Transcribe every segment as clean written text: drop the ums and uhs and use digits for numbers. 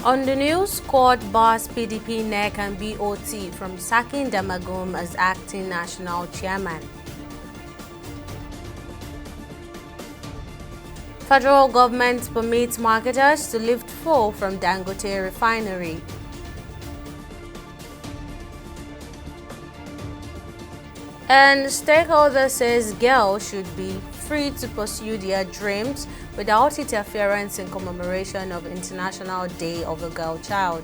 On the news, court bars PDP, NEC and BOT from sacking Damagum as acting national chairman. Federal government permits marketers to lift fuel from Dangote refinery. And stakeholder says girls should be free to pursue their dreams without interference in commemoration of International Day of a Girl Child.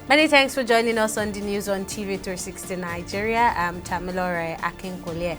Many thanks for joining us on the news on TV360 Nigeria. I'm Tamilore Akinkolye.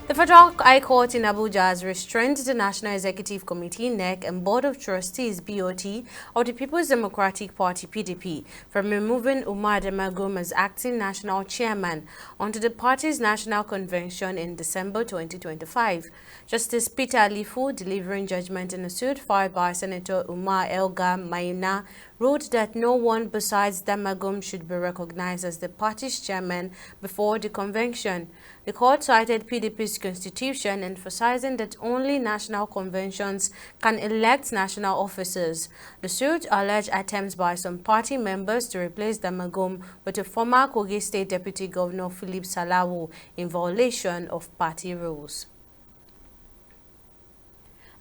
The Federal High Court in Abuja has restrained the National Executive Committee, NEC, and Board of Trustees, BOT, of the People's Democratic Party, PDP, from removing Umar Damagum as acting national chairman onto the party's national convention in December 2025. Justice Peter Alifu, delivering judgment in a suit filed by Senator Umar Elga Maina, wrote that no one besides Damagum should be recognized as the party's chairman before the convention. The court cited PDP's constitution, emphasizing that only national conventions can elect national officers. The suit alleged attempts by some party members to replace Damagum with a former Kogi State Deputy Governor Philip Salawu in violation of party rules.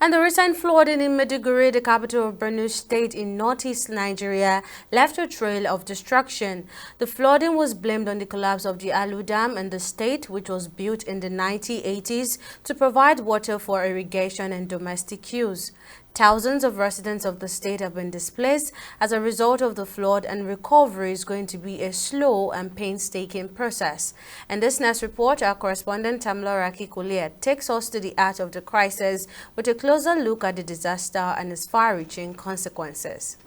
And the recent flooding in Maiduguri, the capital of Borno State in northeast Nigeria, left a trail of destruction. The flooding was blamed on the collapse of the Alu Dam in the state, which was built in the 1980s to provide water for irrigation and domestic use. Thousands of residents of the state have been displaced as a result of the flood, and recovery is going to be a slow and painstaking process. In this next report, our correspondent Tamilore Akinkolye takes us to the heart of the crisis with a closer look at the disaster and its far-reaching consequences.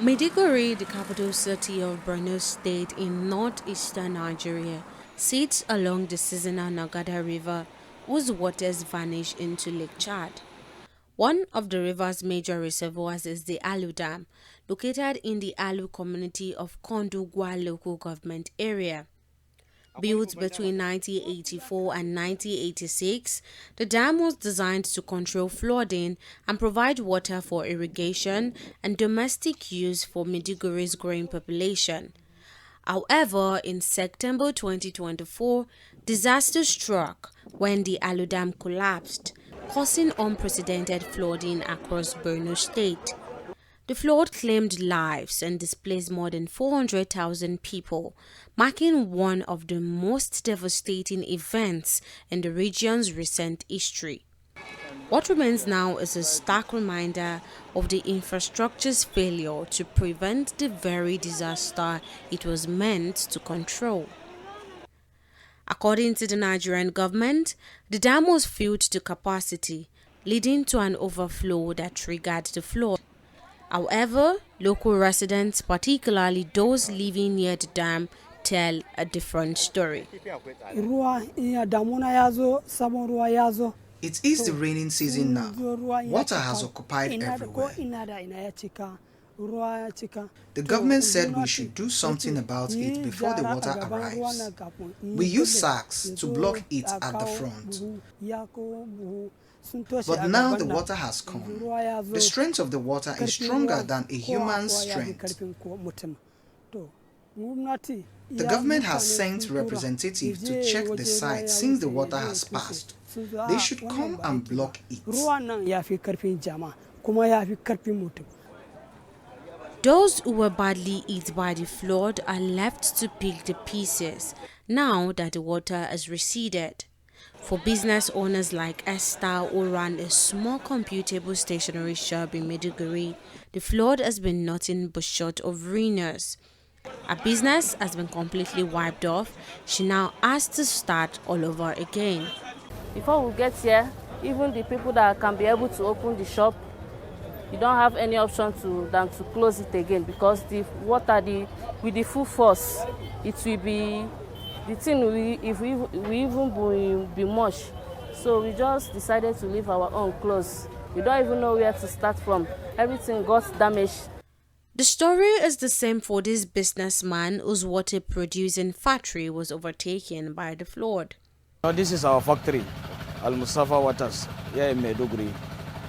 Maiduguri, the capital city of Borno State in northeastern Nigeria, sits along the seasonal Nagada River, whose waters vanish into Lake Chad. One of the river's major reservoirs is the Alu Dam, located in the Alu community of Kondugwa local government area. Built between 1984 and 1986, the dam was designed to control flooding and provide water for irrigation and domestic use for Maiduguri's growing population. However, in September 2024, disaster struck when the Alu Dam collapsed, causing unprecedented flooding across Borno State. The flood claimed lives and displaced more than 400,000 people, marking one of the most devastating events in the region's recent history. What remains now is a stark reminder of the infrastructure's failure to prevent the very disaster it was meant to control. According to the Nigerian government, the dam was filled to capacity, leading to an overflow that triggered the flood. However, local residents, particularly those living near the dam, tell a different story. It is the raining season now. Water has occupied everywhere. The government said we should do something about it before the water arrives. We use sacks to block it at the front. But now the water has come. The strength of the water is stronger than a human's strength. The government has sent representatives to check the site since the water has passed. They should come and block it. Those who were badly hit by the flood are left to pick the pieces now that the water has receded. For business owners like Esther, who ran a small computable stationery shop in Maiduguri, the flood has been nothing but short of ruinous. Her business has been completely wiped off. She now has to start all over again. Before we get here, even the people that can be able to open the shop, you don't have any option than to close it again, because the water, with the full force, it will be, the thing will even be much. So we just decided to leave our own clothes. We don't even know where to start from. Everything got damaged. The story is the same for this businessman whose water-producing factory was overtaken by the flood. This is our factory. Al Mustafa Waters here in Maiduguri.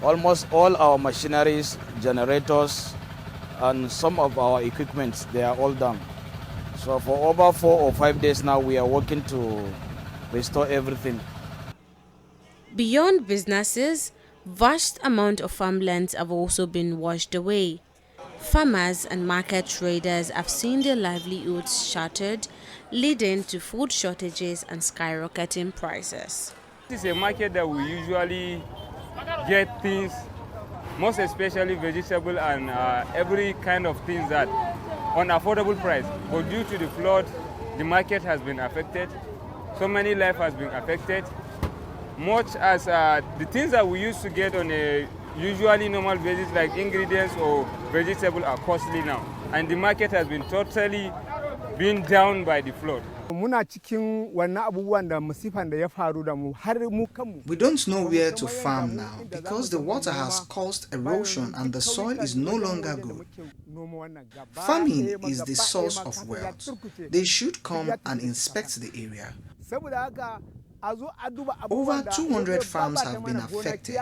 Almost all our machineries, generators, and some of our equipment, they are all down. So for over 4 or 5 days now, we are working to restore everything. Beyond businesses, vast amount of farmlands have also been washed away. Farmers and market traders have seen their livelihoods shattered, leading to food shortages and skyrocketing prices. This is a market that we usually get things, most especially vegetable and every kind of things that on affordable price. But due to the flood, the market has been affected. So many lives has been affected. Much as the things that we used to get on a usually normal basis, like ingredients or vegetable, are costly now. And the market has been totally been down by the flood. We don't know where to farm now because the water has caused erosion and the soil is no longer good. Farming is the source of wealth. They should come and inspect the area. Over 200 farms have been affected.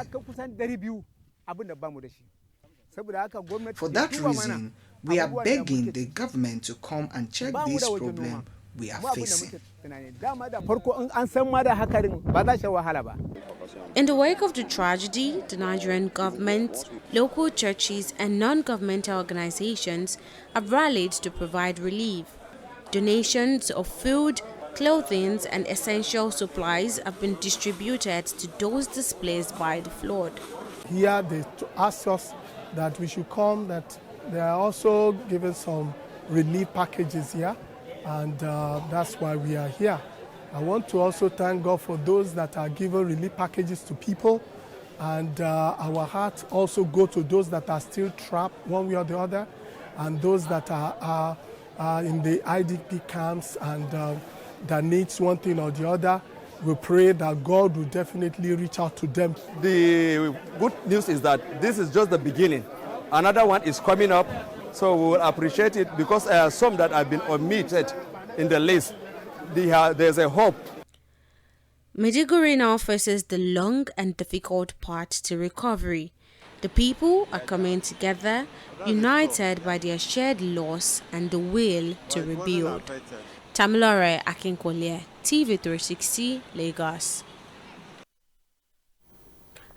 For that reason, we are begging the government to come and check this problem we are facing. In the wake of the tragedy, the Nigerian government, local churches and non-governmental organizations have rallied to provide relief. Donations of food, clothing and essential supplies have been distributed to those displaced by the flood. Here they asked us that we should come, that they are also giving some relief packages here, and that's why we are here. I want to also thank God for those that are giving relief packages to people, and our hearts also go to those that are still trapped one way or the other, and those that are in the IDP camps and that needs one thing or the other. We pray that God will definitely reach out to them. The good news is that this is just the beginning. Another one is coming up, so we will appreciate it because there are some that have been omitted in the list. There's a hope. Maiduguri now faces the long and difficult part to recovery. The people are coming together, united by their shared loss and the will to rebuild. Tamilore Akinkolye, TV360, Lagos.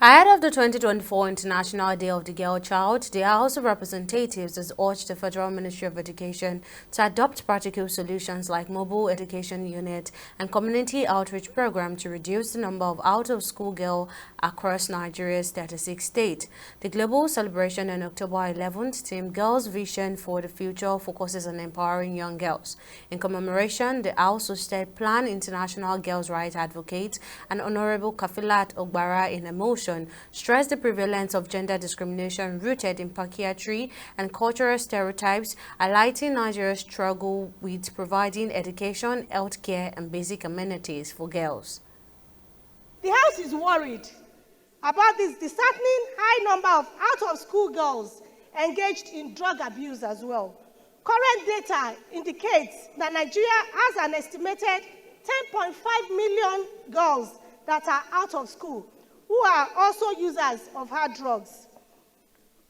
Ahead of the 2024 International Day of the Girl Child, the House of Representatives has urged the Federal Ministry of Education to adopt practical solutions like mobile education unit and community outreach program to reduce the number of out-of-school girls across Nigeria's 36 states. The global celebration on October 11th, themed Girls' Vision for the Future, focuses on empowering young girls. In commemoration, the House hosted Plan International Girls' Rights Advocate and Honorable Kafilat Ogbara in emotion stressed the prevalence of gender discrimination rooted in patriarchy and cultural stereotypes, highlighting Nigeria's struggle with providing education, healthcare, and basic amenities for girls. The House is worried about this disheartening high number of out-of-school girls engaged in drug abuse as well. Current data indicates that Nigeria has an estimated 10.5 million girls that are out of school, who are also users of hard drugs.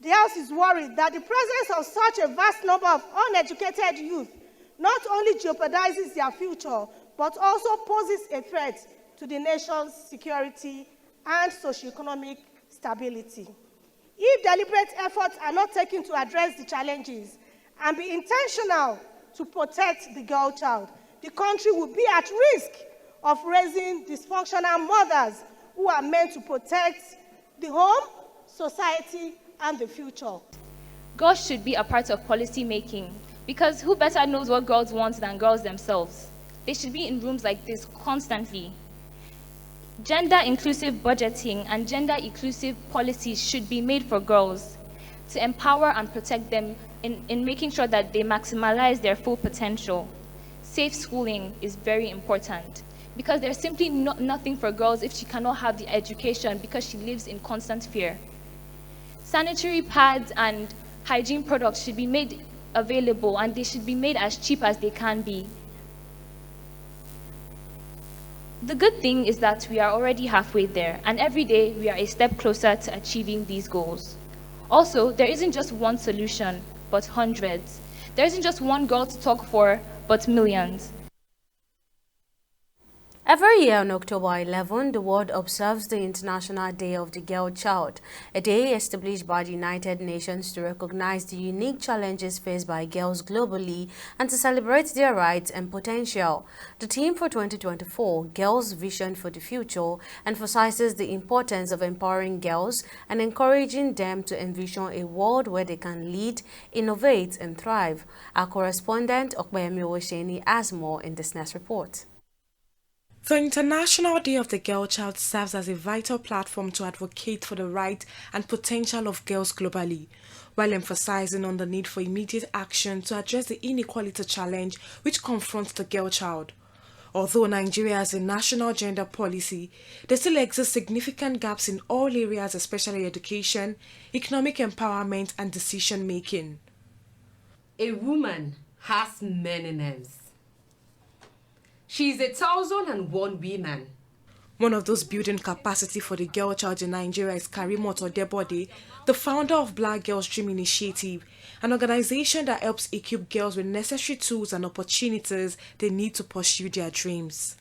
The House is worried that the presence of such a vast number of uneducated youth not only jeopardizes their future, but also poses a threat to the nation's security and socioeconomic stability. If deliberate efforts are not taken to address the challenges and be intentional to protect the girl child, the country will be at risk of raising dysfunctional mothers who are meant to protect the home, society, and the future. Girls should be a part of policy making because who better knows what girls want than girls themselves? They should be in rooms like this constantly. Gender-inclusive budgeting and gender-inclusive policies should be made for girls to empower and protect them in making sure that they maximize their full potential. Safe schooling is very important, because there's simply nothing for girls if she cannot have the education because she lives in constant fear. Sanitary pads and hygiene products should be made available, and they should be made as cheap as they can be. The good thing is that we are already halfway there, and every day we are a step closer to achieving these goals. Also, there isn't just one solution, but hundreds. There isn't just one girl to talk for, but millions. Every year on October 11, the world observes the International Day of the Girl Child, a day established by the United Nations to recognize the unique challenges faced by girls globally and to celebrate their rights and potential. The theme for 2024, Girls' Vision for the Future, emphasizes the importance of empowering girls and encouraging them to envision a world where they can lead, innovate, and thrive. Our correspondent, Okpeyemi Owoseni, has more in this next report. The International Day of the Girl Child serves as a vital platform to advocate for the right and potential of girls globally, while emphasizing on the need for immediate action to address the inequality challenge which confronts the girl child. Although Nigeria has a national gender policy, there still exist significant gaps in all areas, especially education, economic empowerment, and decision-making. A woman has many names. She is 1,001 woman. One of those building capacity for the girl child in Nigeria is Karimot Odebode, the founder of Black Girls Dream Initiative, an organization that helps equip girls with necessary tools and opportunities they need to pursue their dreams.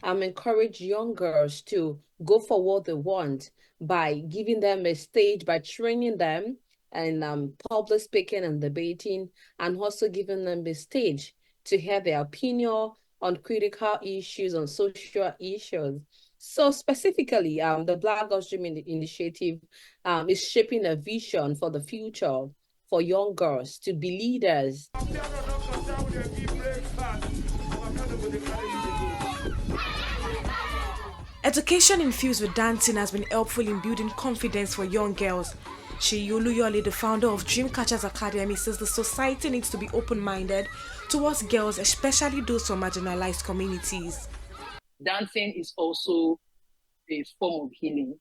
Encourage young girls to go for what they want by giving them a stage, by training them in public speaking and debating, and also giving them a stage to hear their opinion on critical issues, on social issues. So specifically, the Black Girls Dream Initiative is shaping a vision for the future for young girls to be leaders. Education infused with dancing has been helpful in building confidence for young girls. Seyi Oluyole, the founder of Dreamcatchers Academy, says the society needs to be open-minded towards girls, especially those from marginalized communities. Dancing is also a form of healing,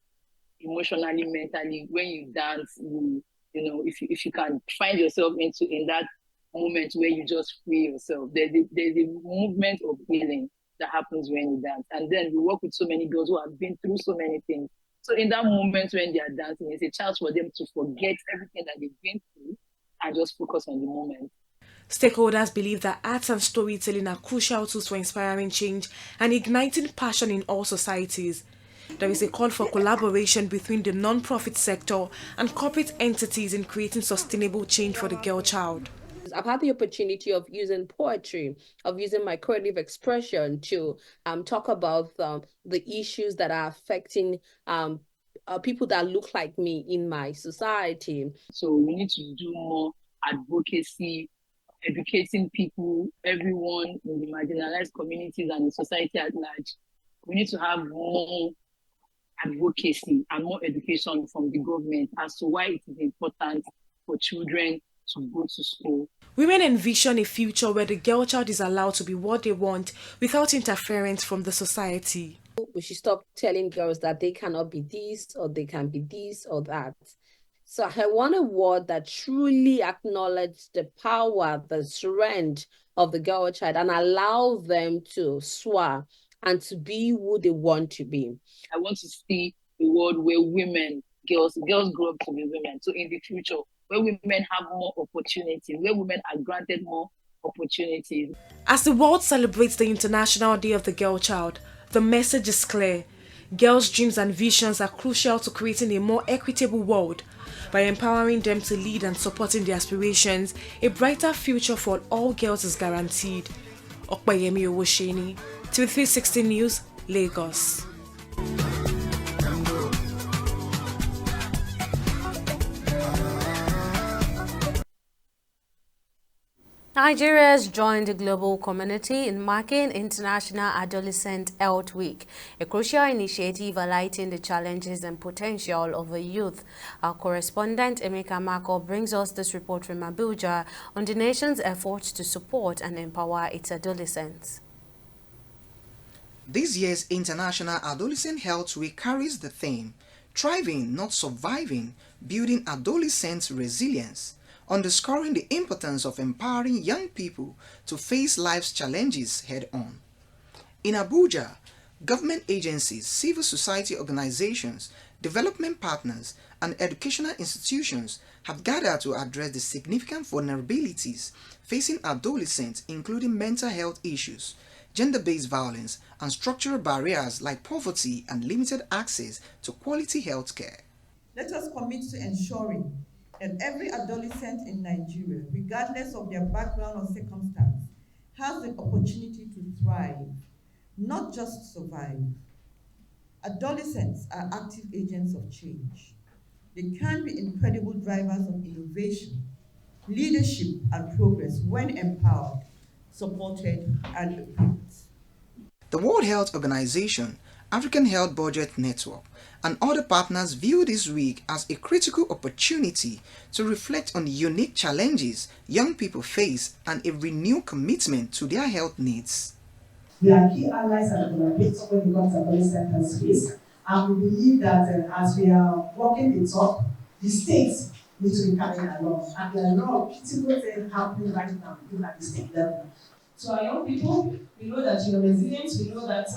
emotionally, mentally. When you dance, you know, if you can find yourself in that moment where you just free yourself, there's a movement of healing that happens when you dance. And then we work with so many girls who have been through so many things. So in that moment when they are dancing, it's a chance for them to forget everything that they've been through and just focus on the moment. Stakeholders believe that arts and storytelling are crucial tools for inspiring change and igniting passion in all societies. There is a call for collaboration between the non-profit sector and corporate entities in creating sustainable change for the girl child. I've had the opportunity of using poetry, of using my creative expression to talk about the issues that are affecting people that look like me in my society. So we need to do more advocacy, educating people, everyone in the marginalized communities and the society at large. We need to have more advocacy and more education from the government as to why it is important for children to go to school. Women envision a future where the girl child is allowed to be what they want without interference from the society. We should stop telling girls that they cannot be this or they can be this or that. So I want a word that truly acknowledges the power, the strength of the girl child and allow them to soar and to be who they want to be. I want to see a world where girls grow up to be women. So in the future, where women have more opportunities, where women are granted more opportunities. As the world celebrates the International Day of the Girl Child, the message is clear. Girls' dreams and visions are crucial to creating a more equitable world. By empowering them to lead and supporting their aspirations, a brighter future for all girls is guaranteed. Okpeyemi Owoseni, TV360 News, Lagos. Nigeria has joined the global community in marking International Adolescent Health Week, a crucial initiative highlighting the challenges and potential of the youth. Our correspondent Emeka Mako brings us this report from Abuja on the nation's efforts to support and empower its adolescents. This year's International Adolescent Health Week carries the theme, Thriving, Not Surviving, Building Adolescent Resilience, underscoring the importance of empowering young people to face life's challenges head-on. In Abuja, Government agencies, civil society organizations, development partners, and educational institutions have gathered to address the significant vulnerabilities facing adolescents, including mental health issues, gender-based violence, and structural barriers like poverty and limited access to quality health care. Let us commit to ensuring that every adolescent in Nigeria, regardless of their background or circumstance, has the opportunity to thrive, not just survive. Adolescents are active agents of change. They can be incredible drivers of innovation, leadership, and progress when empowered, supported, and equipped. The World Health Organization, African Health Budget Network, and other partners view this week as a critical opportunity to reflect on the unique challenges young people face and a renewed commitment to their health needs. We are key allies and collaborators when it comes to adolescent health space, and we believe that as we are working the talk, the states need to be coming along, and there are a lot of critical things happening right now, even at the state level. To our young people, we know that you're resilient, we know that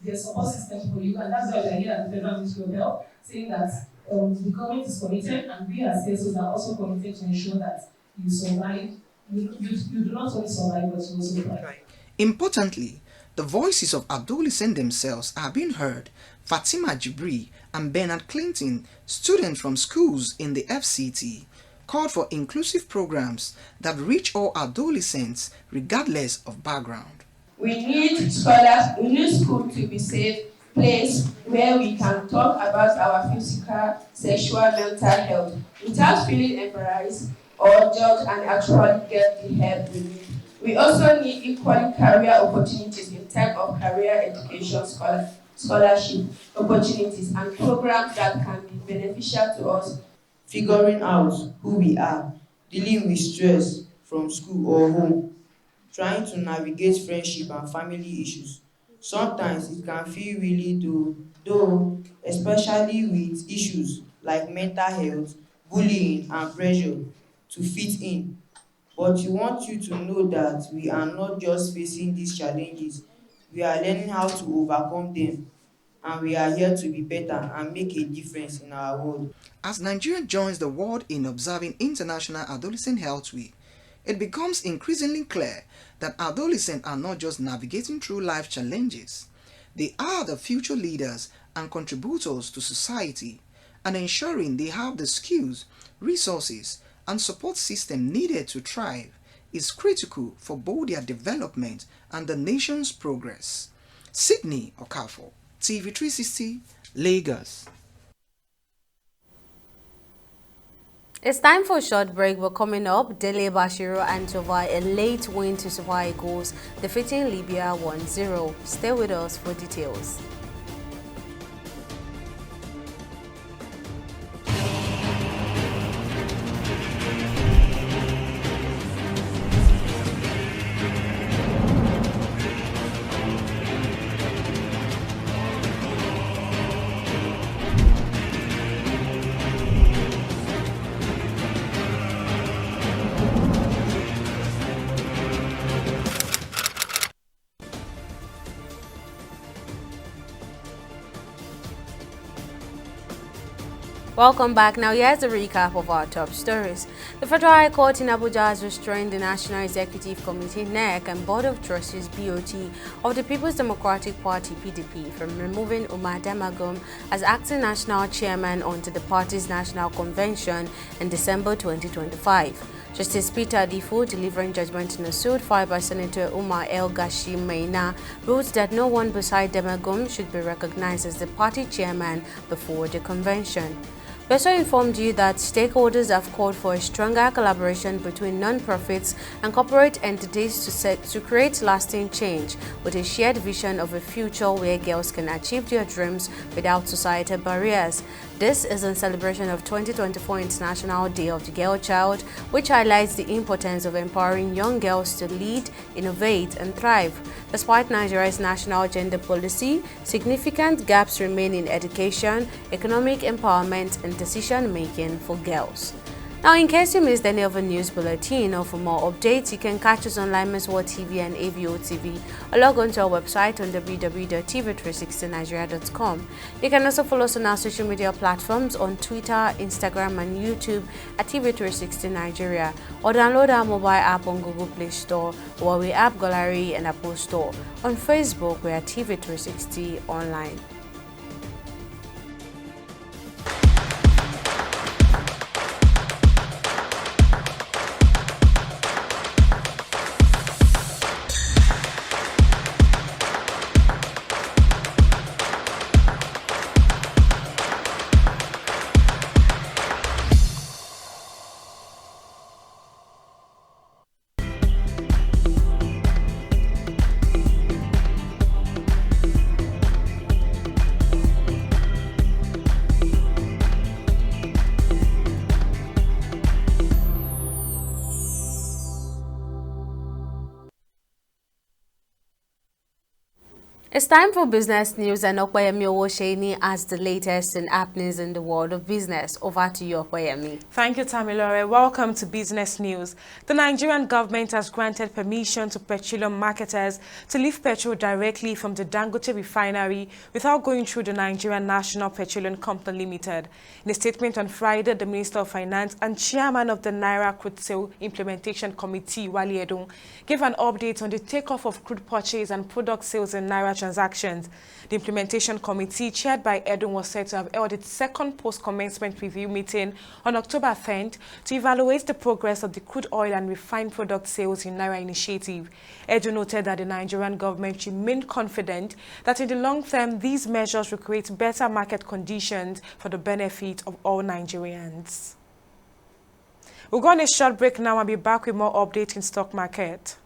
there's support system for you, and that's why we are here at the Federal Ministry of Health, saying that the government is committed, and we as CSOs are also committed to ensure that you survive. You do not only survive, but you also thrive. Importantly, the voices of adolescents themselves are being heard. Fatima Jibri and Bernard Clinton, students from schools in the FCT, called for inclusive programs that reach all adolescents regardless of background. We need scholars, we need school to be a safe place where we can talk about our physical, sexual, mental health without feeling embarrassed or judged and actually get the help we need. We also need equal career opportunities in terms of career education, scholarship opportunities, and programs that can be beneficial to us. Figuring out who we are, dealing with stress from school or home, trying to navigate friendship and family issues. Sometimes it can feel really though, especially with issues like mental health, bullying, and pressure to fit in. But we want you to know that we are not just facing these challenges, we are learning how to overcome them. And we are here to be better and make a difference in our world. As Nigeria joins the world in observing International Adolescent Health Week, it becomes increasingly clear that adolescents are not just navigating through life challenges. They are the future leaders and contributors to society, and ensuring they have the skills, resources, and support system needed to thrive is critical for both their development and the nation's progress. Sydney Okafor, TV360, Lagos. It's time for a short break, but coming up, Dele Bashiru and Tova a late win to Super Eagles, defeating Libya 1-0. Stay with us for details. Welcome back. Now here's a recap of our top stories. The Federal High Court in Abuja has restrained the National Executive Committee (NEC) and Board of Trustees (BOT) of the People's Democratic Party (PDP) from removing Umar Damagum as acting national chairman onto the party's national convention in December 2025. Justice Peter Adifu, delivering judgment in a suit filed by Senator Umar El Gashi Maina, ruled that no one beside Damagum should be recognized as the party chairman before the convention. We also informed you that stakeholders have called for a stronger collaboration between non-profits and corporate entities to create lasting change with a shared vision of a future where girls can achieve their dreams without societal barriers. This is in celebration of 2024 International Day of the Girl Child, which highlights the importance of empowering young girls to lead, innovate, and thrive. Despite Nigeria's national gender policy, significant gaps remain in education, economic empowerment, and decision-making for girls. Now, in case you missed any of the news bulletin or for more updates, you can catch us on Lime's World TV and AVO TV or log on to our website on www.tv360nigeria.com. You can also follow us on our social media platforms on Twitter, Instagram, and YouTube at TV360 Nigeria, or download our mobile app on Google Play Store, Huawei App Gallery, and Apple Store. On Facebook, we are TV360 Online. It's time for business news, and Okoyemi Owosheni has the latest and happenings in the world of business. Over to you, Okoyemi. Thank you, Tamilore. Welcome to Business News. The Nigerian government has granted permission to petroleum marketers to lift petrol directly from the Dangote refinery without going through the Nigerian National Petroleum Company Limited. In a statement on Friday, the Minister of Finance and Chairman of the Naira Crude Sale Implementation Committee, Wale Edun, gave an update on the takeoff of crude purchase and product sales in Naira transactions. The implementation committee, chaired by Edun, was said to have held its second post-commencement review meeting on October 10th to evaluate the progress of the crude oil and refined product sales in Naira initiative. Edun noted that the Nigerian government remained confident that in the long term, these measures will create better market conditions for the benefit of all Nigerians. We'll go on a short break now and be back with more updates in stock market.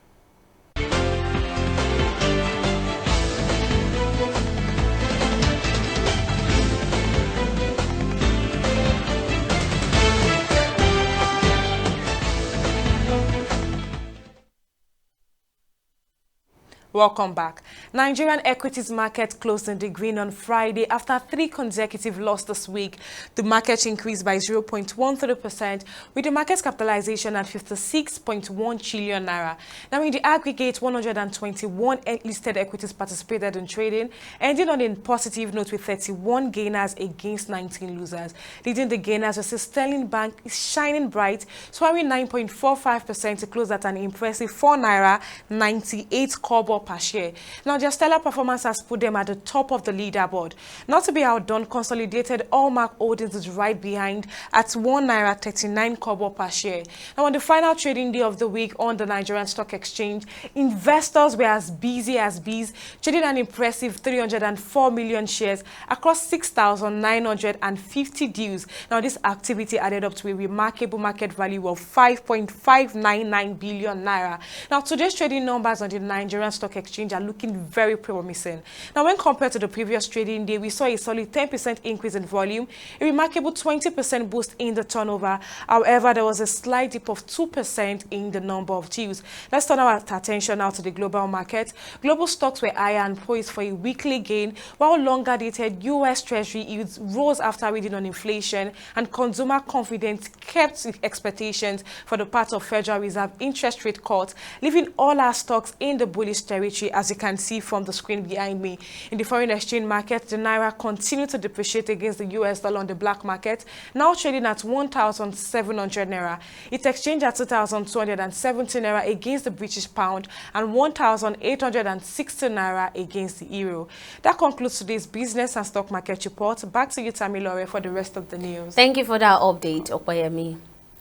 Welcome back. Nigerian equities market closed in the green on Friday after 3 consecutive losses this week. The market increased by 0.13%, with the market capitalization at 56.1 trillion naira. Now, in the aggregate, 121 listed equities participated in trading, ending on a positive note with 31 gainers against 19 losers. Leading the gainers was Sterling Bank is shining bright, soaring 9.45% to close at an impressive 4 naira 98 kobo per share. Now, their stellar performance has put them at the top of the leaderboard. Not to be outdone, Consolidated Allmark Holdings is right behind at 1 naira 39 kobo per share. Now, on the final trading day of the week on the Nigerian Stock Exchange, investors were as busy as bees, trading an impressive 304 million shares across 6,950 deals. Now, this activity added up to a remarkable market value of 5.599 billion naira. Now, today's trading numbers on the Nigerian Stock Exchange are looking very promising. Now, when compared to the previous trading day, we saw a solid 10% increase in volume, a remarkable 20% boost in the turnover. However, there was a slight dip of 2% in the number of deals. Let's turn our attention now to the global market. Global stocks were higher and poised for a weekly gain, while longer-dated U.S. Treasury yields rose after reading on inflation, and consumer confidence kept expectations for the part of Federal Reserve interest rate cuts, leaving all our stocks in the bullish territory, as you can see from the screen behind me. In the foreign exchange market, the Naira continued to depreciate against the US dollar on the black market, now trading at 1,700 Naira. It exchanged at 2,270 Naira against the British pound and 1,860 Naira against the euro. That concludes today's business and stock market report. Back to you, Tamilore, for the rest of the news. Thank you for that update, Okoyemi.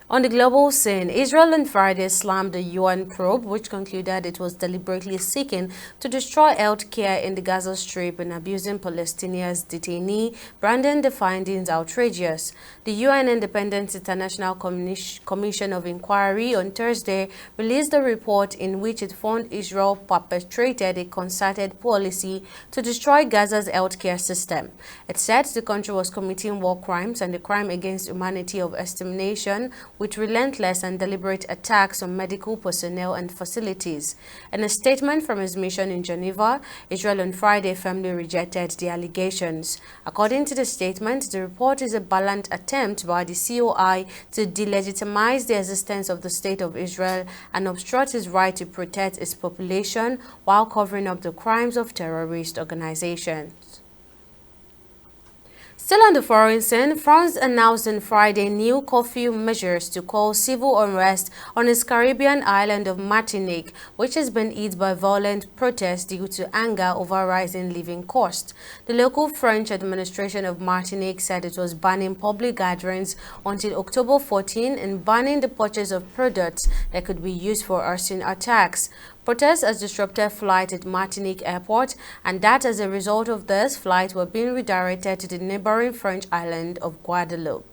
On the global scene, Israel on Friday slammed the UN probe, which concluded it was deliberately seeking to destroy health care in the Gaza Strip and abusing Palestinians' detainee, branding the findings outrageous. The UN Independent International Commission of Inquiry on Thursday released a report in which it found Israel perpetrated a concerted policy to destroy Gaza's healthcare system. It said the country was committing war crimes and the crime against humanity of extermination with relentless and deliberate attacks on medical personnel and facilities. In a statement from his mission in Geneva, Israel on Friday firmly rejected the allegations. According to the statement, the report is a balanced attempt by the COI to delegitimize the existence of the State of Israel and obstruct its right to protect its population while covering up the crimes of terrorist organizations. Still on the foreign scene, France announced on Friday new curfew measures to quell civil unrest on its Caribbean island of Martinique, which has been hit by violent protests due to anger over rising living costs. The local French administration of Martinique said it was banning public gatherings until October 14 and banning the purchase of products that could be used for arson attacks. Protests has disrupted flights at Martinique Airport, and that as a result of this, flights were being redirected to the neighboring French island of Guadeloupe.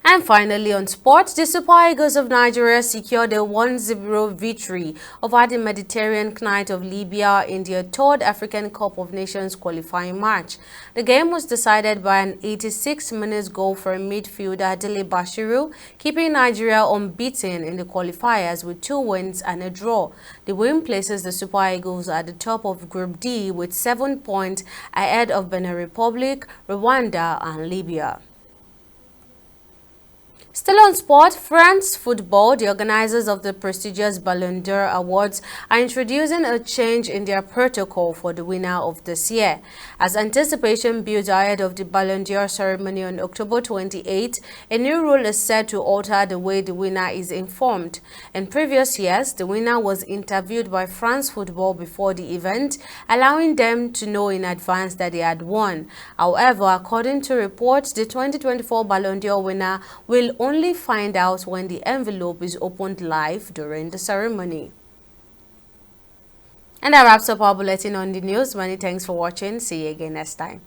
And finally, on sports, the Super Eagles of Nigeria secured a 1-0 victory over the Mediterranean Knights of Libya in their third African Cup of Nations qualifying match. The game was decided by an 86-minute goal from midfielder Dele Bashiru, keeping Nigeria unbeaten in the qualifiers with 2 wins and a draw. The win places the Super Eagles at the top of Group D with 7 points ahead of Benin Republic, Rwanda and Libya. Still on sport, France Football, the organizers of the prestigious Ballon d'Or Awards, are introducing a change in their protocol for the winner of this year. As anticipation builds ahead of the Ballon d'Or ceremony on October 28, a new rule is set to alter the way the winner is informed. In previous years, the winner was interviewed by France Football before the event, allowing them to know in advance that they had won. However, according to reports, the 2024 Ballon d'Or winner will only find out when the envelope is opened live during the ceremony. And that wraps up our bulletin on the news. Many thanks for watching. See you again next time.